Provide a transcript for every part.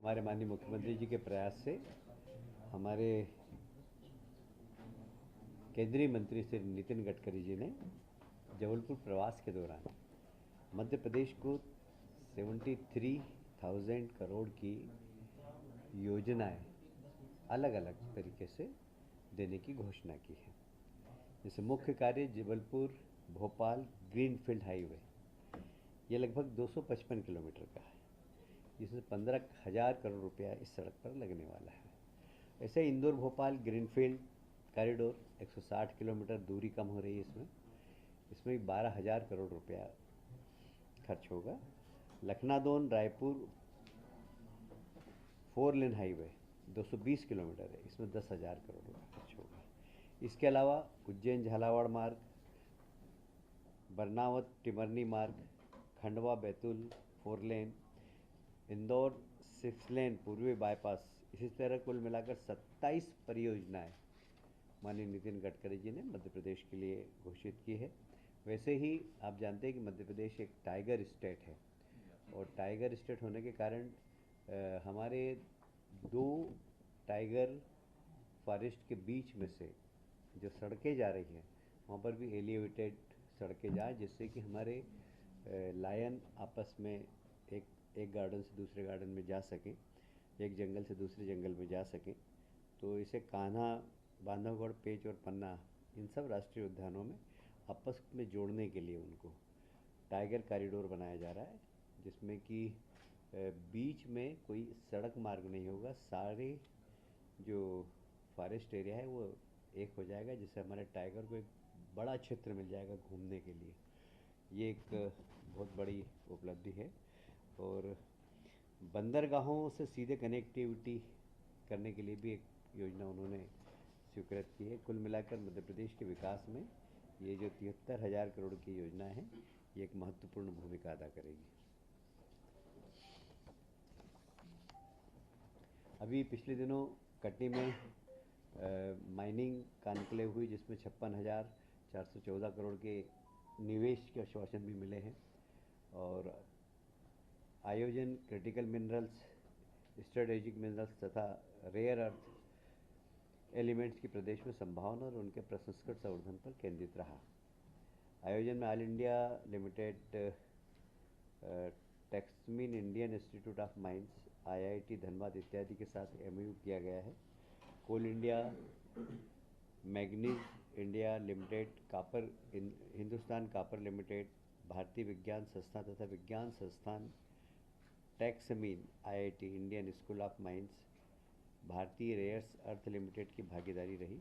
हमारे माननीय मुख्यमंत्री जी के प्रयास से हमारे केंद्रीय मंत्री श्री नितिन गडकरी जी ने जबलपुर प्रवास के दौरान मध्य प्रदेश को 73,000 करोड़ की योजनाएं अलग अलग तरीके से देने की घोषणा की है। जैसे मुख्य कार्य जबलपुर भोपाल ग्रीनफील्ड हाईवे, ये लगभग 255 किलोमीटर का है, जिसमें 15,000 करोड़ रुपया इस सड़क पर लगने वाला है। ऐसे Indore Bhopal greenfield corridor 160 kilometre दूरी कम हो रही है, इसमें 12,000 करोड़ रुपया खर्च होगा। Lakhnadon Raipur 4 lane highway 220 kilometre है, इसमें 10,000 करोड़ रुपया खर्च होगा। इसके अलावा उज्जैन झालावाड़ मार्ग, बरनावत टिमरनी मार्ग, खंडवा बैतूल 4 लेन, इंदौर 6 लेन पूर्वी बाईपास, इसी तरह कुल मिलाकर 27 परियोजनाएं माननीय नितिन गडकरी जी ने मध्य प्रदेश के लिए घोषित की है। वैसे ही आप जानते हैं कि मध्य प्रदेश एक टाइगर स्टेट है, और टाइगर स्टेट होने के कारण हमारे 2 टाइगर फॉरेस्ट के बीच में से जो सड़कें जा रही हैं वहाँ पर भी एलिवेटेड सड़कें जाएँ, जिससे कि हमारे लायन आपस में एक गार्डन से दूसरे गार्डन में जा सकें, एक जंगल से दूसरे जंगल में जा सकें। तो इसे कान्हा, बांधवगढ़, पेंच और पन्ना, इन सब राष्ट्रीय उद्यानों में आपस में जोड़ने के लिए उनको टाइगर कॉरिडोर बनाया जा रहा है, जिसमें कि बीच में कोई सड़क मार्ग नहीं होगा। सारे जो फॉरेस्ट एरिया है वो एक हो जाएगा, जिससे हमारे टाइगर को एक बड़ा क्षेत्र मिल जाएगा घूमने के लिए। ये एक बहुत बड़ी उपलब्धि है। और बंदरगाहों से सीधे कनेक्टिविटी करने के लिए भी एक योजना उन्होंने स्वीकृत की है। कुल मिलाकर मध्य प्रदेश के विकास में ये जो 73,000 करोड़ की योजना है, ये एक महत्वपूर्ण भूमिका अदा करेगी। अभी पिछले दिनों कटनी में माइनिंग कॉन्क्लेव हुई, जिसमें 56,414 करोड़ के निवेश के आश्वासन भी मिले हैं। और आयोजन क्रिटिकल मिनरल्स, स्ट्रेटेजिक मिनरल्स तथा रेयर अर्थ एलिमेंट्स की प्रदेश में संभावना और उनके प्रसंस्करण संवर्धन पर केंद्रित रहा। आयोजन में all India limited, Texmin, Indian institute of mines, IIT Dhanbad इत्यादि के साथ MOU किया गया है। Coal India, manganese India limited, Hindustan copper limited, भारतीय विज्ञान संस्थान तथा विज्ञान संस्थान Texmin, IIT, Indian school of mines, भारतीय रेयर्स अर्थ लिमिटेड की भागीदारी रही,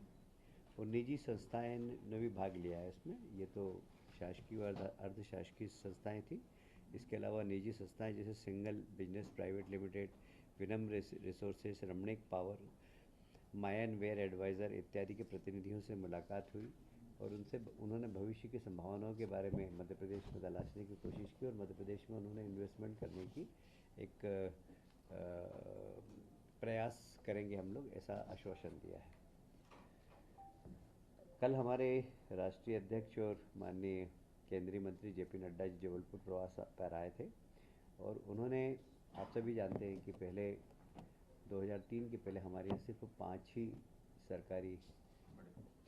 और निजी संस्थाएं ने भी भाग लिया है इसमें। ये तो शासकीय और अर्ध शासकीय संस्थाएं थी। इसके अलावा निजी संस्थाएं जैसे single business private limited, Vinamra resources, Ramnik power, मायन वेयर एडवाइज़र इत्यादि के प्रतिनिधियों से मुलाकात हुई, और उन्होंने भविष्य की संभावनाओं के बारे में मध्य प्रदेश में तलाशने की कोशिश की, और मध्य प्रदेश में उन्होंने इन्वेस्टमेंट करने की एक प्रयास करेंगे हम लोग, ऐसा आश्वासन दिया है। कल हमारे राष्ट्रीय अध्यक्ष और माननीय केंद्रीय मंत्री JP नड्डा जी जबलपुर प्रवास पर आए थे, और उन्होंने, आप सभी जानते हैं कि पहले 2003 के पहले हमारे यहाँ सिर्फ 5 ही सरकारी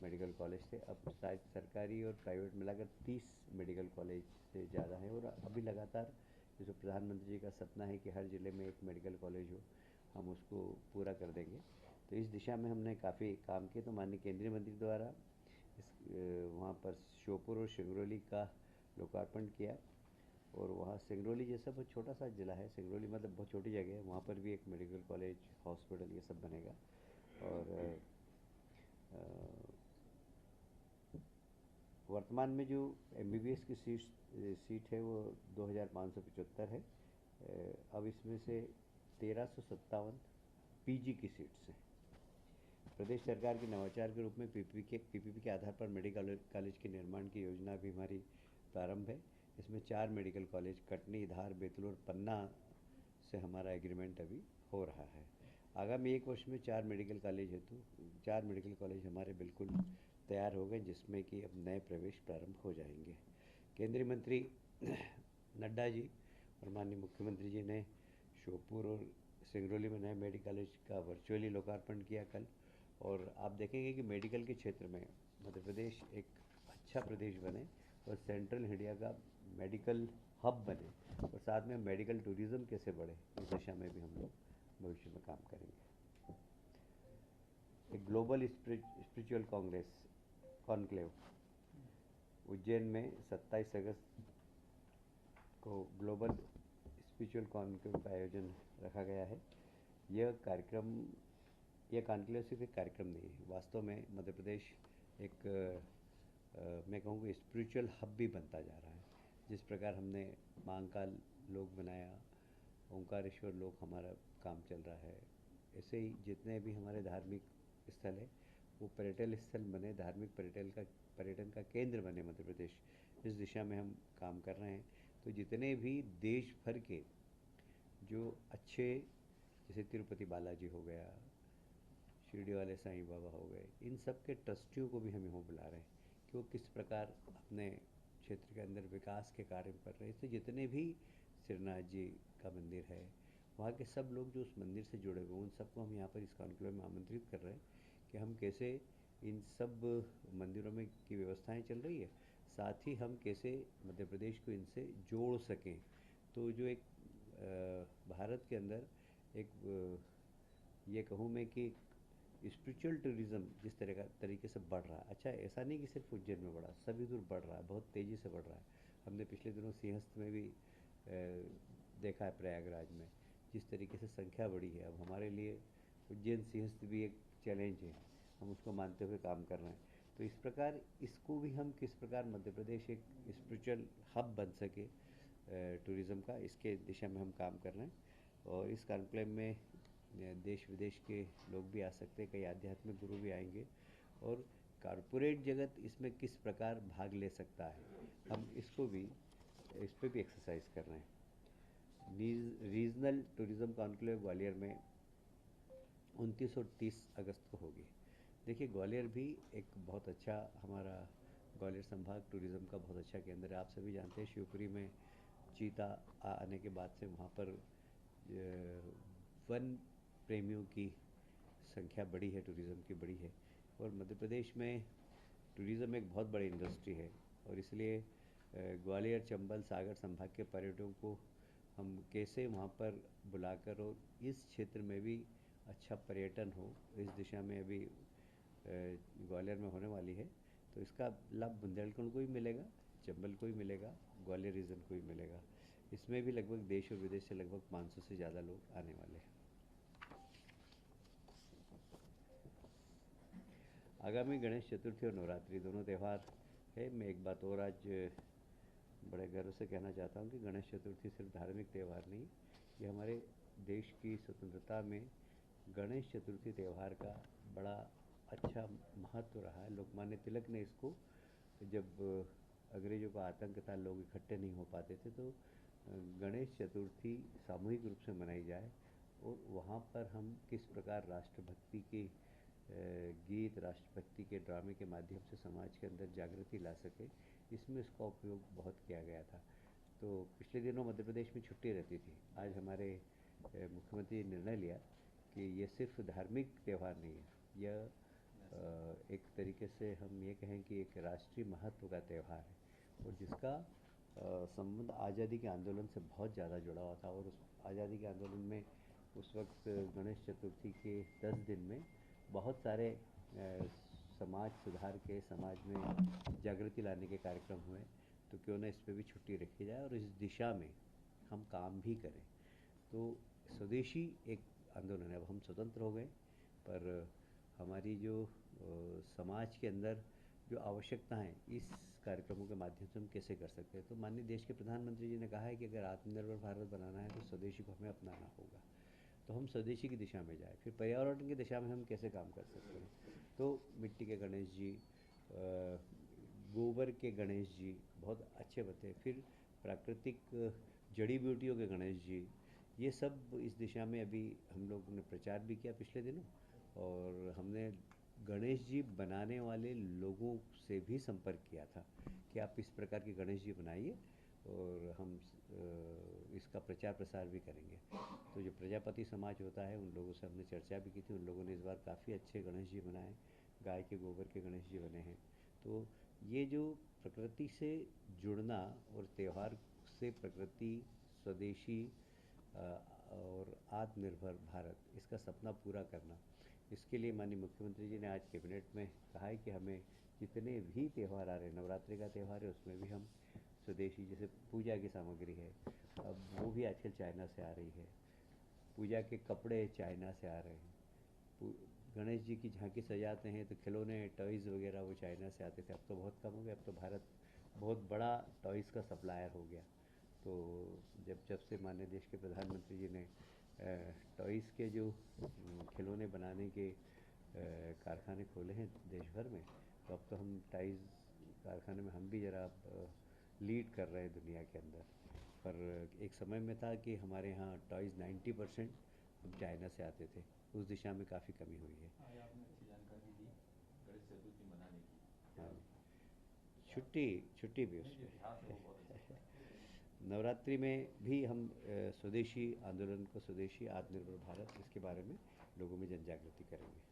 मेडिकल कॉलेज थे। अब शायद सरकारी और प्राइवेट मिलाकर 30 मेडिकल कॉलेज से ज़्यादा हैं, और अभी लगातार जो प्रधानमंत्री जी का सपना है कि हर ज़िले में एक मेडिकल कॉलेज हो, हम उसको पूरा कर देंगे। तो इस दिशा में हमने काफ़ी काम किए। तो माननीय केंद्रीय मंत्री द्वारा वहाँ पर श्योपुर और सिंगरौली का लोकार्पण किया, और वहाँ सिंगरौली जैसा बहुत छोटा सा ज़िला है, सिंगरौली मतलब बहुत छोटी जगह है, वहाँ पर भी एक मेडिकल कॉलेज, हॉस्पिटल, ये सब बनेगा। और वर्तमान में जो MBBS की सीट है वो 2,575 है। अब इसमें से 1,357 PG की सीट्स हैं। प्रदेश सरकार के नवाचार के रूप में PPP के आधार पर मेडिकल कॉलेज के निर्माण की योजना भी हमारी प्रारंभ है। इसमें 4 मेडिकल कॉलेज कटनी, धार, बैतूल और पन्ना से हमारा एग्रीमेंट अभी हो रहा है। आगामी 1 वर्ष में 4 मेडिकल कॉलेज हेतु 4 मेडिकल कॉलेज हमारे बिल्कुल तैयार हो गए, जिसमें कि अब नए प्रवेश प्रारंभ हो जाएंगे। केंद्रीय मंत्री नड्डा जी और माननीय मुख्यमंत्री जी ने श्योपुर और सिंगरौली में नए मेडिकल कॉलेज का वर्चुअली लोकार्पण किया कल। और आप देखेंगे कि मेडिकल के क्षेत्र में मध्य प्रदेश एक अच्छा प्रदेश बने और सेंट्रल इंडिया का मेडिकल हब बने, और साथ में मेडिकल टूरिज़्म कैसे बढ़े, इस दिशा में भी हम लोग भविष्य में काम करेंगे। एक global spiritual Congress conclave Ujjain में 27 अगस्त को ग्लोबल स्पिरिचुअल कॉन्क्लेव का आयोजन रखा गया है। यह कॉन्क्लेव सिर्फ एक कार्यक्रम नहीं है, वास्तव में मध्य प्रदेश एक मैं कहूँगा स्पिरिचुअल हब भी बनता जा रहा है। जिस प्रकार हमने महाकाल लोक बनाया, ओंकारेश्वर लोक हमारा काम चल रहा है, ऐसे ही जितने भी हमारे धार्मिक स्थल है वो पर्यटन स्थल बने, धार्मिक पर्यटन का केंद्र बने मध्य प्रदेश। इस दिशा में हम काम कर रहे हैं। तो जितने भी देश भर के जो अच्छे, जैसे तिरुपति बालाजी हो गया, शिरडी वाले साईं बाबा हो गए, इन सब के ट्रस्टियों को भी हम यहाँ बुला रहे हैं कि वो किस प्रकार अपने क्षेत्र के अंदर विकास के कार्य कर रहे हैं। तो जितने भी श्रीनाथ जी का मंदिर है, वहाँ के सब लोग जो उस मंदिर से जुड़े हुए, उन सबको हम यहाँ पर इस कॉन्क्लेव में आमंत्रित कर रहे हैं कि हम कैसे इन सब मंदिरों में की व्यवस्थाएं चल रही है, साथ ही हम कैसे मध्य प्रदेश को इनसे जोड़ सकें। तो जो एक भारत के अंदर एक ये कहूँ मैं कि स्पिरिचुअल टूरिज़्म जिस तरीके से बढ़ रहा है, अच्छा ऐसा नहीं कि सिर्फ उज्जैन में बढ़ा, सभी दूर बढ़ रहा है, बहुत तेज़ी से बढ़ रहा है। हमने पिछले दिनों सिंहस्थ में भी देखा है, प्रयागराज में जिस तरीके से संख्या बढ़ी है। अब हमारे लिए उज्जैन सिंहस्थ भी एक चैलेंज है, हम उसको मानते हुए काम कर रहे हैं। तो इस प्रकार इसको भी हम किस प्रकार मध्य प्रदेश एक स्पिरिचुअल हब बन सके टूरिज़्म का, इसके दिशा में हम काम कर रहे हैं। और इस कॉन्क्लेव में देश विदेश के लोग भी आ सकते हैं, कई आध्यात्मिक गुरु भी आएंगे, और कॉरपोरेट जगत इसमें किस प्रकार भाग ले सकता है, हम इसको भी इस पर भी एक्सरसाइज कर रहे हैं। रीजनल टूरिज़्म कॉन्क्लेव ग्वालियर में 29 और 30 अगस्त को होगी। देखिए, ग्वालियर भी एक बहुत अच्छा हमारा ग्वालियर संभाग टूरिज़्म का बहुत अच्छा केंद्र है। आप सभी जानते हैं शिवपुरी में चीता आने के बाद से वहाँ पर वन प्रेमियों की संख्या बढ़ी है, टूरिज़्म की बढ़ी है। और मध्य प्रदेश में टूरिज़्म एक बहुत बड़ी इंडस्ट्री है, और इसलिए ग्वालियर, चंबल, सागर संभाग के पर्यटकों को हम कैसे वहाँ पर बुलाकर और इस क्षेत्र में भी अच्छा पर्यटन हो, इस दिशा में अभी ग्वालियर में होने वाली है। तो इसका लाभ बुंदेलखंड को भी मिलेगा, चंबल को भी मिलेगा, ग्वालियर रीजन को भी मिलेगा। इसमें भी लगभग देश और विदेश से लगभग 500 से ज़्यादा लोग आने वाले हैं। आगामी गणेश चतुर्थी और नवरात्रि दोनों त्यौहार है। मैं एक बात और आज बड़े गर्व से कहना चाहता हूँ कि गणेश चतुर्थी सिर्फ धार्मिक त्यौहार नहीं, ये हमारे देश की स्वतंत्रता में गणेश चतुर्थी त्यौहार का बड़ा अच्छा महत्व रहा है। लोकमान्य तिलक ने इसको, जब अंग्रेजों का आतंक था, लोग इकट्ठे नहीं हो पाते थे, तो गणेश चतुर्थी सामूहिक रूप से मनाई जाए और वहाँ पर हम किस प्रकार राष्ट्रभक्ति के गीत, राष्ट्रभक्ति के ड्रामे के माध्यम से समाज के अंदर जागृति ला सके, इसमें इसका उपयोग बहुत किया गया था। तो पिछले दिनों मध्य प्रदेश में छुट्टी रहती थी। आज हमारे मुख्यमंत्री ने निर्णय लिया कि ये सिर्फ धार्मिक त्यौहार नहीं है, यह एक तरीके से हम ये कहें कि एक राष्ट्रीय महत्व का त्यौहार है, और जिसका संबंध आज़ादी के आंदोलन से बहुत ज़्यादा जुड़ा हुआ था। और उस आज़ादी के आंदोलन में उस वक्त गणेश चतुर्थी के 10 दिन में बहुत सारे समाज सुधार के, समाज में जागृति लाने के कार्यक्रम हुए। तो क्यों ना इस पर भी छुट्टी रखी जाए और इस दिशा में हम काम भी करें। तो स्वदेशी एक आंदोलन है। अब हम स्वतंत्र हो गए, पर हमारी जो समाज के अंदर जो आवश्यकता है, इस कार्यक्रमों के माध्यम से हम कैसे कर सकते हैं। तो माननीय देश के प्रधानमंत्री जी ने कहा है कि अगर आत्मनिर्भर भारत बनाना है तो स्वदेशी को हमें अपनाना होगा। तो हम स्वदेशी की दिशा में जाए। फिर पर्यावरण की दिशा में हम कैसे काम कर सकते हैं। तो मिट्टी के गणेश जी, गोबर के गणेश जी बहुत अच्छे बनते हैं। फिर प्राकृतिक जड़ी बूटियों के गणेश जी, ये सब इस दिशा में अभी हम लोग ने प्रचार भी किया पिछले दिनों, और हमने गणेश जी बनाने वाले लोगों से भी संपर्क किया था कि आप इस प्रकार के गणेश जी बनाइए और हम इसका प्रचार प्रसार भी करेंगे। तो जो प्रजापति समाज होता है उन लोगों से हमने चर्चा भी की थी, उन लोगों ने इस बार काफ़ी अच्छे गणेश जी बनाए, गाय के गोबर के गणेश जी बने हैं। तो ये जो प्रकृति से जुड़ना और त्यौहार से प्रकृति, स्वदेशी और आत्मनिर्भर भारत, इसका सपना पूरा करना, इसके लिए माननीय मुख्यमंत्री जी ने आज कैबिनेट में कहा है कि हमें जितने भी त्यौहार आ रहे हैं, नवरात्रि का त्यौहार है उसमें भी हम स्वदेशी, जैसे पूजा की सामग्री है, अब वो भी आजकल चाइना से आ रही है। पूजा के कपड़े चाइना से आ रहे हैं। गणेश जी की झांकी सजाते हैं तो खिलौने, टॉयज़ वगैरह वो चाइना से आते थे, अब तो बहुत कम हो गया। अब तो भारत बहुत बड़ा टॉयज़ का सप्लायर हो गया। तो जब जब से माननीय देश के प्रधानमंत्री जी ने टॉयज़ के जो खिलौने बनाने के कारखाने खोले हैं देश भर में, तो अब तो हम टॉयज़ कारखाने में हम भी ज़रा लीड कर रहे हैं दुनिया के अंदर। पर एक समय में था कि हमारे यहाँ टॉयज़ 90% हम चाइना से आते थे, उस दिशा में काफ़ी कमी हुई है। आपने अच्छी जानकारी दी गणेश चतुर्थी मनाने की। हाँ, छुट्टी छुट्टी भी नहीं, जो उसमें इतिहास है वो बहुत अच्छा है। नवरात्रि में भी हम स्वदेशी आंदोलन को, स्वदेशी आत्मनिर्भर भारत, इसके बारे में लोगों में जन जागृति करेंगे।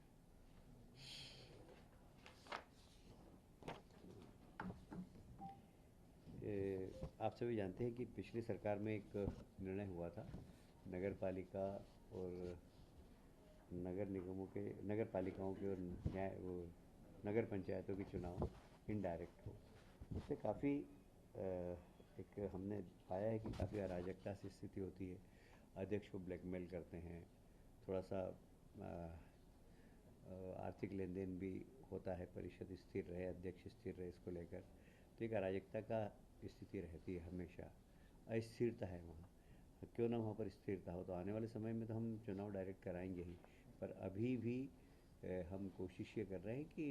आप सभी जानते हैं कि पिछली सरकार में एक निर्णय हुआ था, नगर पालिका और नगर निगमों के, नगर पालिकाओं के और न्याय वो नगर पंचायतों के चुनाव इनडायरेक्ट हो। उससे काफ़ी एक हमने पाया है कि काफ़ी अराजकता सी स्थिति होती है। अध्यक्ष को ब्लैकमेल करते हैं, थोड़ा सा आर्थिक लेन देन भी होता है, परिषद स्थिर रहे, अध्यक्ष स्थिर रहे, इसको लेकर तो एक अराजकता का स्थिति रहती है हमेशा, अस्थिरता है वहाँ। क्यों ना वहाँ पर स्थिरता हो, तो आने वाले समय में तो हम चुनाव डायरेक्ट कराएंगे ही, पर अभी भी हम कोशिश ये कर रहे हैं कि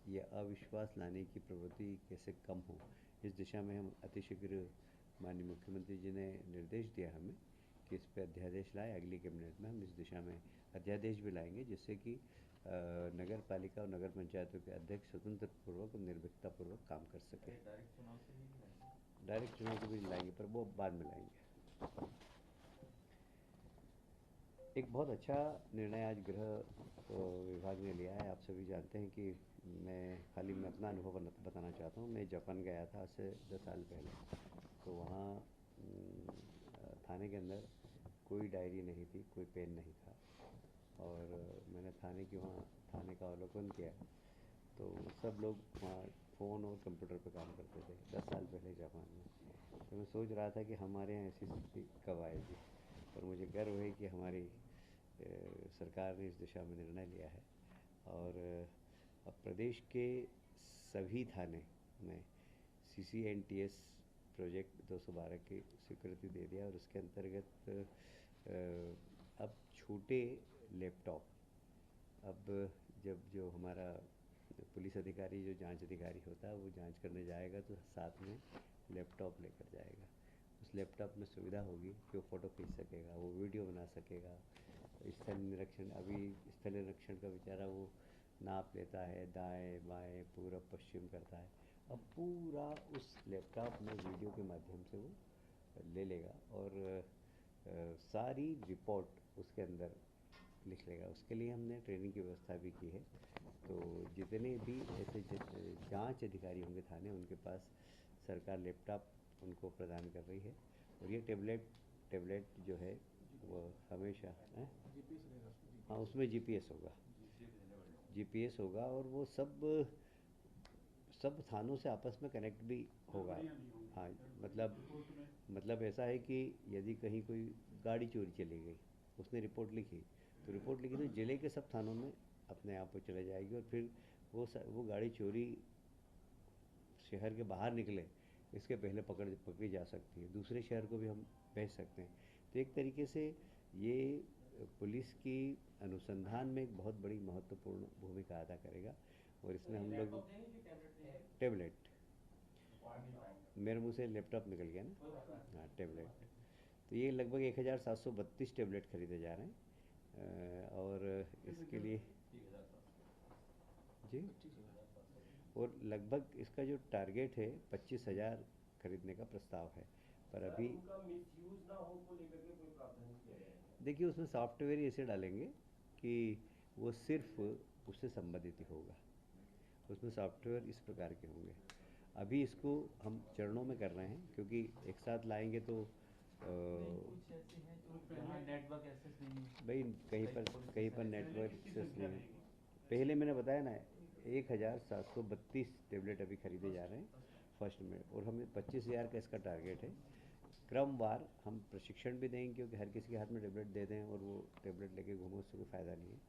ये अविश्वास लाने की प्रवृत्ति कैसे कम हो। इस दिशा में हम अतिशीघ्र, माननीय मुख्यमंत्री जी ने निर्देश दिया हमें कि इस पर अध्यादेश लाएं। अगली कैबिनेट में हम इस दिशा में अध्यादेश भी लाएंगे, जिससे कि नगर पालिका और नगर पंचायतों के अध्यक्ष स्वतंत्र पूर्वक और निर्भीकता पूर्वक काम कर सके। डायरेक्ट चुनाव से ही लाएंगे? डायरेक्ट चुनाव को भी लाएंगे, पर वो बाद में लाएंगे। एक बहुत अच्छा निर्णय आज गृह विभाग ने लिया है। आप सभी जानते हैं कि मैं अपना अनुभव बताना चाहता हूँ। मैं जापान गया था आज से 10 साल पहले, तो वहाँ थाने के अंदर कोई डायरी नहीं थी, कोई पेन नहीं था, और मैंने थाने का अवलोकन किया, तो सब लोग वहाँ फ़ोन और कंप्यूटर पर काम करते थे 10 साल पहले जापान में। तो मैं सोच रहा था कि हमारे यहाँ ऐसी स्थिति कब आएगी, और मुझे गर्व है कि हमारी सरकार ने इस दिशा में निर्णय लिया है। और अब प्रदेश के सभी थाने में CCNTS प्रोजेक्ट 212 की स्वीकृति दे दिया, और उसके अंतर्गत अब छोटे लैपटॉप, अब जब जो हमारा पुलिस अधिकारी, जो जांच अधिकारी होता है, वो जांच करने जाएगा तो साथ में लैपटॉप लेकर जाएगा। उस लैपटॉप में सुविधा होगी कि वो फ़ोटो खींच सकेगा, वो वीडियो बना सकेगा। स्थल निरीक्षण, अभी स्थल निरीक्षण का बेचारा वो नाप लेता है, दाएं बाएं पूरब पश्चिम करता है, अब पूरा उस लैपटॉप में वीडियो के माध्यम से वो ले लेगा, और सारी रिपोर्ट उसके अंदर लिख लेगा। उसके लिए हमने ट्रेनिंग की व्यवस्था भी की है। तो जितने भी ऐसे जांच अधिकारी होंगे थाने, उनके पास सरकार लैपटॉप उनको प्रदान कर रही है, और ये टेबलेट जो है वो हमेशा है, हाँ उसमें GPS होगा, GPS होगा, और वो सब थानों से आपस में कनेक्ट भी होगा। हाँ, मतलब ऐसा है कि यदि कहीं कोई गाड़ी चोरी चली गई, उसने रिपोर्ट लिखी, तो ज़िले के सब थानों में अपने आप वो चले जाएगी, और फिर वो गाड़ी चोरी शहर के बाहर निकले इसके पहले पकड़ी जा सकती है, दूसरे शहर को भी हम भेज सकते हैं। तो एक तरीके से ये पुलिस की अनुसंधान में एक बहुत बड़ी महत्वपूर्ण भूमिका अदा करेगा। और इसमें हम लोग टेबलेट, मेरे मुंह से लैपटॉप निकल गया ना, हाँ टेबलेट, तो ये लगभग 1732 टेबलेट खरीदे जा रहे हैं, और इसके लिए जी, और लगभग इसका जो टारगेट है 25,000 खरीदने का प्रस्ताव है। पर अभी उनका मिसयूज ना हो को लेकर के कोई प्रावधान किया गया है? देखिए उसमें सॉफ्टवेयर ऐसे डालेंगे कि वो सिर्फ उससे संबंधित ही होगा, उसमें सॉफ्टवेयर इस प्रकार के होंगे। अभी इसको हम चरणों में कर रहे हैं क्योंकि एक साथ लाएंगे तो कुछ ऐसे हैं जो जहाँ नेटवर्क एक्सेस नहीं है। भाई कहीं पर नेटवर्क एक्सेस नहीं है। पहले मैंने बताया ना 1732 टेबलेट अभी खरीदे जा रहे हैं फर्स्ट में, और हमें 25,000 का इसका टारगेट है। क्रमवार हम प्रशिक्षण भी देंगे क्योंकि हर किसी के हाथ में टेबलेट दे दें और वो टेबलेट लेके घूमो, उससे कोई फ़ायदा नहीं है।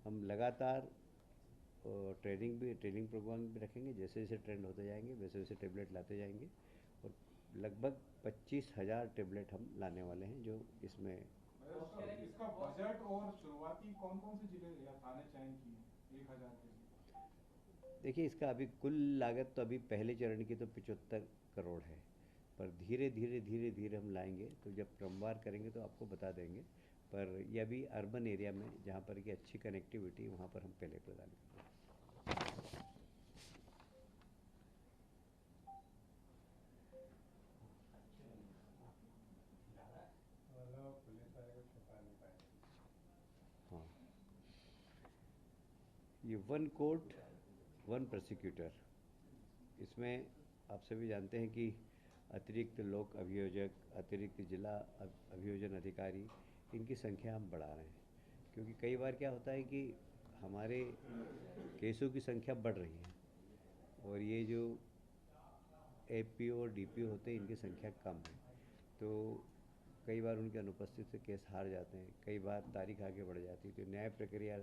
हम लगातार ट्रेनिंग प्रोग्राम भी रखेंगे, जैसे जैसे ट्रेंड होते जाएंगे वैसे वैसे टेबलेट लाते जाएंगे, और लगभग 25,000 टेबलेट हम लाने वाले हैं जो इसमें। इसका बजट और शुरुआती कौन कौन से जिले या थाने चयन किए 1,000 के लिए? देखिए इसका अभी कुल लागत तो अभी पहले चरण की तो 75 करोड़ है, पर धीरे धीरे हम लाएंगे, तो जब क्रमवार करेंगे तो आपको बता देंगे। पर यह अभी अर्बन एरिया में जहाँ पर की अच्छी कनेक्टिविटी वहाँ पर हम पहले प्रदान करेंगे। हाँ, ये 1 कोर्ट 1 प्रोसिक्यूटर, इसमें आप सभी जानते हैं कि अतिरिक्त लोक अभियोजक, अतिरिक्त जिला अभियोजन अधिकारी, इनकी संख्या हम बढ़ा रहे हैं क्योंकि कई बार क्या होता है कि हमारे केसों की संख्या बढ़ रही है और ये जो एपीओ और डीपीओ होते हैं इनकी संख्या कम है, तो कई बार उनकी अनुपस्थिति से केस हार जाते हैं, कई बार तारीख आगे बढ़ जाती है, तो न्याय प्रक्रिया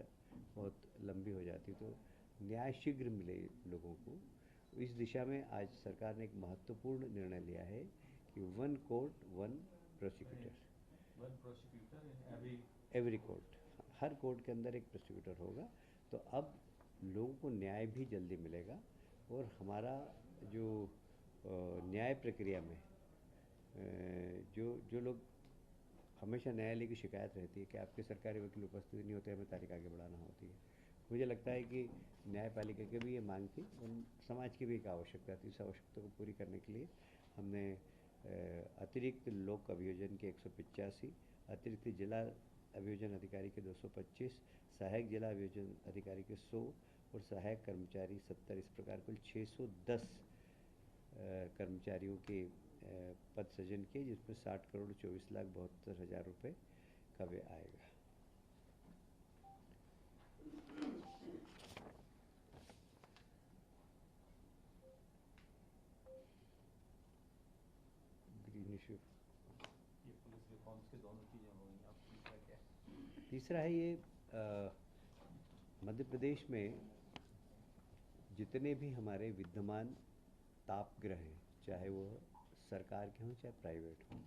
बहुत लंबी हो जाती, तो न्याय शीघ्र मिले लोगों को। इस दिशा में आज सरकार ने एक महत्वपूर्ण निर्णय लिया है कि 1 court 1 prosecutor, 1 prosecutor in every court, her court के अंदर एक प्रोसिक्यूटर होगा। तो अब लोगों को न्याय भी जल्दी मिलेगा और हमारा जो न्याय प्रक्रिया में जो लोग हमेशा न्यायालय की शिकायत रहती है कि आपके सरकारी वकील उपस्थित नहीं होते, हमें तारीख आगे बढ़ाना होती है। मुझे लगता है कि न्यायपालिका की भी ये मांग थी और समाज की भी एक आवश्यकता थी। इस आवश्यकता को पूरी करने के लिए हमने अतिरिक्त लोक अभियोजन के 185, अतिरिक्त जिला अभियोजन अधिकारी के 225, सहायक जिला अभियोजन अधिकारी के 100 और सहायक कर्मचारी 70, इस प्रकार कुल 610 कर्मचारियों के पद सृजन किए, जिसमें 60 करोड़ 24,72,000 रुपये का व्यय आएगा। ग्रीन इशू ये पुलिस रिफॉर्म्स के दोनों चीज़ें हो गई। अब तीसरा क्या है? तीसरा है ये मध्य प्रदेश में जितने भी हमारे विद्यमान तापगृह हैं, चाहे वो सरकार के हों चाहे प्राइवेट हों,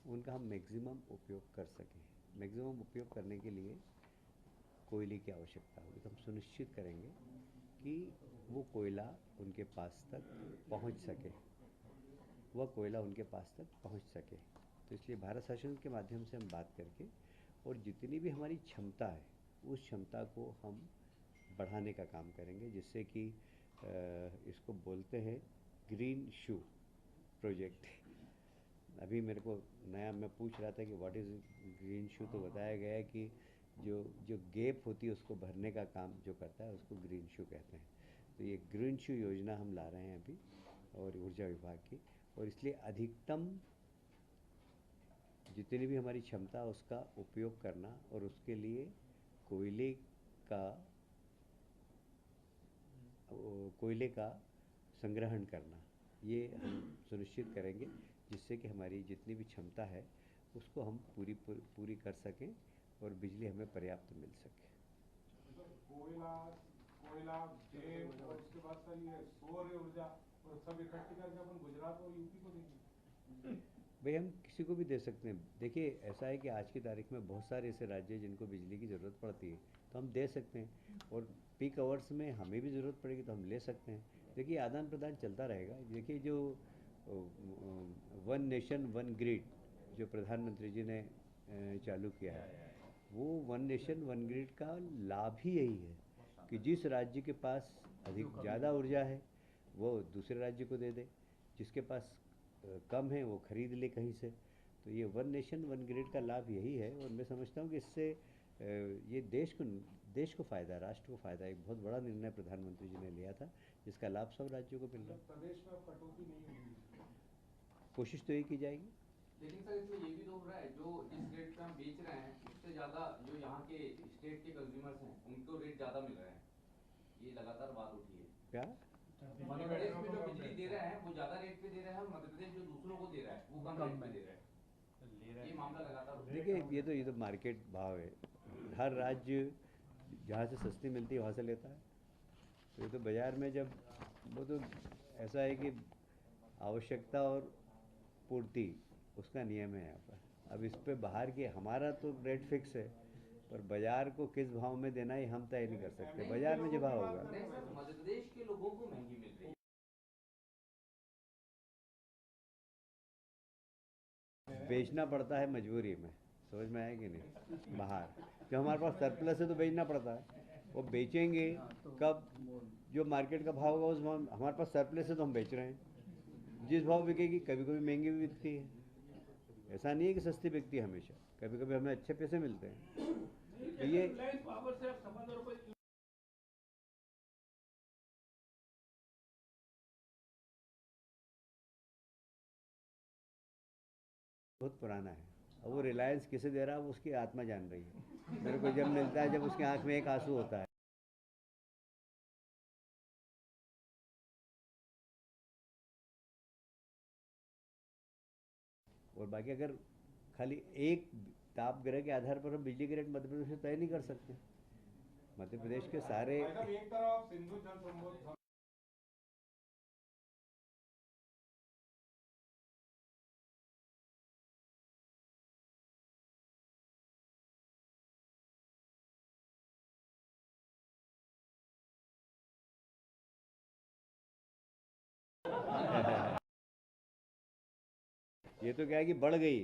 उनका हम मैक्सिमम उपयोग कर सकें। मैक्सिमम उपयोग करने के लिए कोयले की आवश्यकता होगी, तो हम सुनिश्चित करेंगे कि वो कोयला उनके पास तक पहुंच सके, वह कोयला उनके पास तक पहुंच सके। तो इसलिए भारत शासन के माध्यम से हम बात करके और जितनी भी हमारी क्षमता है उस क्षमता को हम बढ़ाने का काम करेंगे, जिससे कि इसको बोलते हैं ग्रीन शू प्रोजेक्ट। अभी मेरे को नया मैं पूछ रहा था कि व्हाट इज़ ग्रीन शू, तो बताया गया है कि जो गैप होती है उसको भरने का काम जो करता है उसको ग्रीन शू कहते हैं। तो ये ग्रीन शू योजना हम ला रहे हैं अभी और ऊर्जा विभाग की, और इसलिए अधिकतम जितनी भी हमारी क्षमता उसका उपयोग करना और उसके लिए कोयले का संग्रहण करना, ये हम सुनिश्चित करेंगे, जिससे कि हमारी जितनी भी क्षमता है उसको हम पूरी कर सकें और बिजली हमें पर्याप्त मिल सके। कोयला जेल और उसके बाद सर ये सौर ऊर्जा और सब इकट्ठी करके अपन गुजरात और यूपी को देंगे। भाई हम किसी को भी दे सकते हैं। देखिए ऐसा है कि आज की तारीख में बहुत सारे ऐसे राज्य हैं जिनको बिजली की ज़रूरत पड़ती है, तो हम दे सकते हैं, और पीक आवर्स में हमें भी ज़रूरत पड़ेगी तो हम ले सकते हैं। देखिए आदान प्रदान चलता रहेगा। देखिए जो 1 नेशन 1 ग्रिड जो प्रधानमंत्री जी ने चालू किया है, वो 1 नेशन 1 ग्रिड का लाभ ही यही है कि जिस राज्य के पास अधिक ज़्यादा ऊर्जा है वो दूसरे राज्य को दे दे, जिसके पास कम है वो खरीद ले कहीं से। तो ये वन नेशन वन ग्रिड का लाभ यही है, और मैं समझता हूँ कि इससे ये देश को फ़ायदा, राष्ट्र को फ़ायदा, एक बहुत बड़ा निर्णय प्रधानमंत्री जी ने लिया था जिसका लाभ सब राज्यों को मिल रहा है। प्रदेश में अब कटौती नहीं होगी, कोशिश तो यही की जाएगी। लेकिन सर इसमें ये भी तो हो रहा है, जो जिस रेट पे हम बेच रहे हैं उससे ज़्यादा जो यहाँ के स्टेट के कंज्यूमर्स हैं उनको रेट ज़्यादा मिल रहे हैं, ये लगातार बात उठी है। क्या मध्य प्रदेश में जो बिजली दे रहे हैं वो ज़्यादा रेट पे दे रहे हैं, और मध्य प्रदेश जो दूसरों को दे रहा है वो कम रेट पे दे रहा है, ये मामला लगातार उठ देखिए, ये तो मार्केट भाव है। हर राज्य जहाँ से सस्ती मिलती है वहाँ से लेता है। तो ये तो बाज़ार में जब वो तो ऐसा है कि आवश्यकता और पूर्ति उसका नियम है यहाँ पर। अब इस पे बाहर के हमारा तो रेट फिक्स है, पर बाज़ार को किस भाव में देना है हम तय नहीं कर सकते। बाज़ार में जो भाव होगा। नहीं सर, मध्य प्रदेश के लोगों को महंगी मिल रही है। बेचना पड़ता है मजबूरी में, समझ में आया कि नहीं। बाहर जब हमारे पास सरप्लस है तो बेचना पड़ता है। वो बेचेंगे कब, जो मार्केट का भाव होगा उस भाव। हमारे पास सरप्लस है तो हम बेच रहे हैं, जिस भाव बिकेगी। कभी कभी महंगी भी बिकती है, ऐसा नहीं है कि सस्ती बिकती है हमेशा, कभी कभी हमें अच्छे पैसे मिलते हैं। तो ये रिलायंस पावर से अब 7,000 रुपये बहुत पुराना है। अब वो रिलायंस किसे दे रहा है वो उसकी आत्मा जान रही है। मेरे को जब मिलता है, जब उसकी आंख में एक आंसू होता है। और बाकी अगर खाली एक ताप ग्रह के आधार पर हम बिजली के रेट मध्य प्रदेश में तय नहीं कर सकते। मध्य प्रदेश के सारे भाई साहब, एक तरफ सिंधु जल संबोध ये तो क्या है कि बढ़ गई।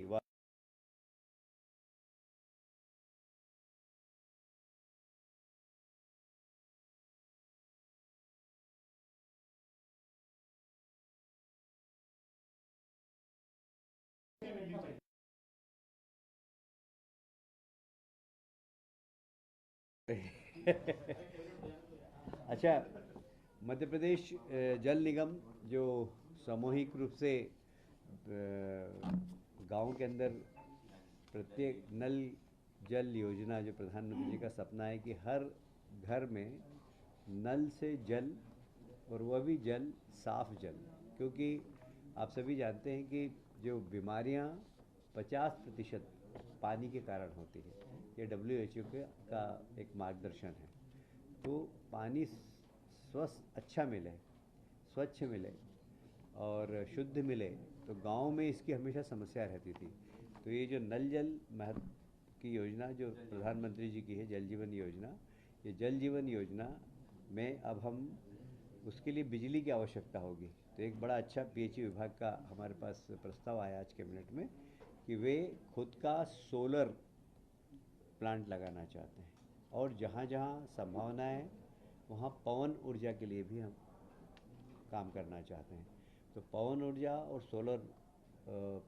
अच्छा, मध्य प्रदेश जल निगम जो सामूहिक रूप से गांव के अंदर प्रत्येक नल जल योजना, जो प्रधानमंत्री जी का सपना है कि हर घर में नल से जल, और वह भी जल साफ जल। क्योंकि आप सभी जानते हैं कि जो बीमारियां 50% पानी के कारण होती है, ये WHO का एक मार्गदर्शन है। तो पानी स्वस्थ अच्छा मिले, स्वच्छ मिले और शुद्ध मिले, तो गांव में इसकी हमेशा समस्या रहती थी। तो ये जो नल जल महत्व की योजना जो प्रधानमंत्री जी की है, जल जीवन योजना, ये जल जीवन योजना में अब हम उसके लिए बिजली की आवश्यकता होगी। तो एक बड़ा अच्छा PHE विभाग का हमारे पास प्रस्ताव आया आज कैबिनेट में कि वे खुद का सोलर प्लांट लगाना चाहते हैं, और जहाँ जहाँ संभावना है वहाँ पवन ऊर्जा के लिए भी हम काम करना चाहते हैं। तो पवन ऊर्जा और सोलर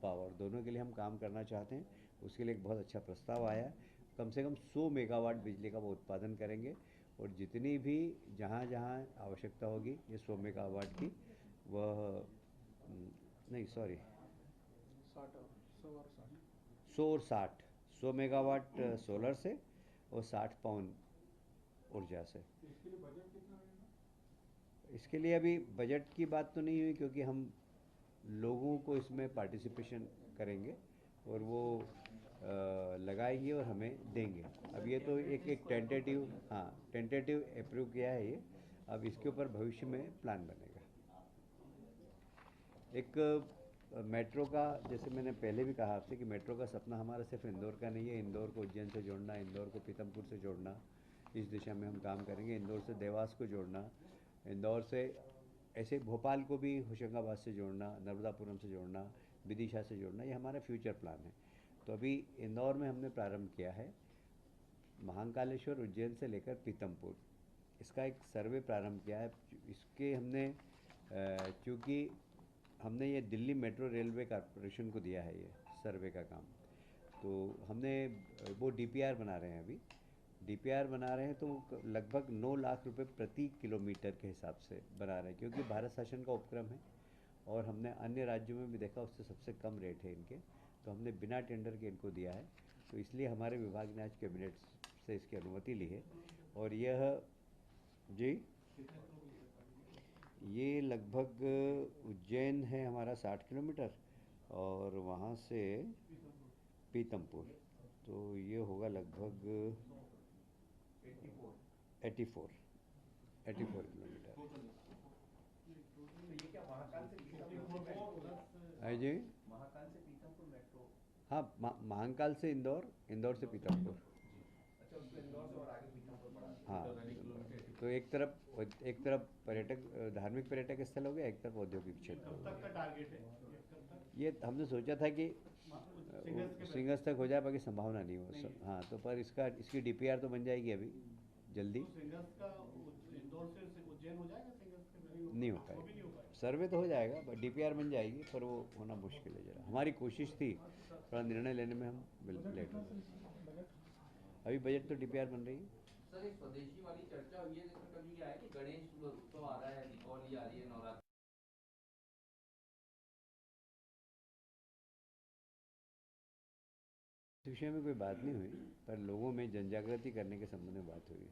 पावर दोनों के लिए हम काम करना चाहते हैं। उसके लिए एक बहुत अच्छा प्रस्ताव आया। कम से कम 100 मेगावाट बिजली का वो उत्पादन करेंगे, और जितनी भी जहाँ जहाँ आवश्यकता होगी ये 100 मेगावाट की, वह नहीं सॉरी 100 मेगावाट सोलर से और 60 पवन ऊर्जा से। इसके लिए बजट कितना रहेगा? इसके लिए अभी बजट की बात तो नहीं हुई, क्योंकि हम लोगों को इसमें पार्टिसिपेशन करेंगे और वो लगाएंगे और हमें देंगे। अब ये तो एक टेंटेटिव अप्रूव किया है ये। अब इसके ऊपर भविष्य में प्लान बनेगा। एक मेट्रो का, जैसे मैंने पहले भी कहा आपसे कि मेट्रो का सपना हमारा सिर्फ इंदौर का नहीं है। इंदौर को उज्जैन से जोड़ना, इंदौर को पीतमपुर से जोड़ना, इस दिशा में हम काम करेंगे। इंदौर से देवास को जोड़ना, इंदौर से ऐसे भोपाल को भी होशंगाबाद से जोड़ना, नर्मदापुरम से जोड़ना, विदिशा से जोड़ना, ये हमारा फ्यूचर प्लान है। तो अभी इंदौर में हमने प्रारंभ किया है, महाकालेश्वर उज्जैन से लेकर पीतमपुर, इसका एक सर्वे प्रारंभ किया है। इसके हमने चूँकि हमने ये दिल्ली मेट्रो रेलवे कॉरपोरेशन को दिया है ये सर्वे का काम। तो हमने वो डीपीआर बना रहे हैं अभी। डीपीआर बना रहे हैं तो लगभग 9 लाख रुपए प्रति किलोमीटर के हिसाब से बना रहे हैं, क्योंकि भारत शासन का उपक्रम है और हमने अन्य राज्यों में भी देखा उससे सबसे कम रेट है इनके। तो हमने बिना टेंडर के इनको दिया है। तो इसलिए हमारे विभाग ने आज कैबिनेट से इसकी अनुमति ली है। और यह जी ये लगभग उज्जैन है हमारा 60 किलोमीटर और वहाँ से पीतमपुर, तो ये होगा लगभग 84 किलोमीटर। तो ये क्या महाकाल से पीतमपुर मेट्रो? है जी। महाकाल से पीतमपुर मेट्रो? हाँ, महाकाल से इंदौर, इंदौर से पीतमपुर। अच्छा, उसको इंदौर से और आगे पीतमपुर पड़ा। हाँ, तो एक तरफ पर्यटक धार्मिक पर्यटक स्थल हो गया, एक तरफ औद्योगिक क्षेत्र हो कब तक गया। का टारगेट है? कब तक? ये हमने सोचा था कि सिंगर्स तक हो जाए, बाकी संभावना नहीं हो सब। हाँ, तो पर इसकी डीपीआर तो बन जाएगी अभी जल्दी। तो सिंगर्स का इंदौर से उज्जैन हो जाएगा सिंगर्स के? नहीं हो वो भी नहीं हो पाएगा, पाएगा। सर्वे तो हो जाएगा बट डीपीआर बन जाएगी, पर वो होना मुश्किल है जरा। हमारी कोशिश थी, थोड़ा निर्णय लेने में हम लेट हो गए। अभी बजट तो डीपीआर बन रही है। सर एक स्वदेशी वाली चर्चा हुई है जिसमें कभी ये आया कि गणेश उत्सव आ रहा है, दीपावली आ रही है, नवरात्र इस विषय में कोई बात नहीं हुई, पर लोगों में जन जागृति करने के संबंध में बात हुई है।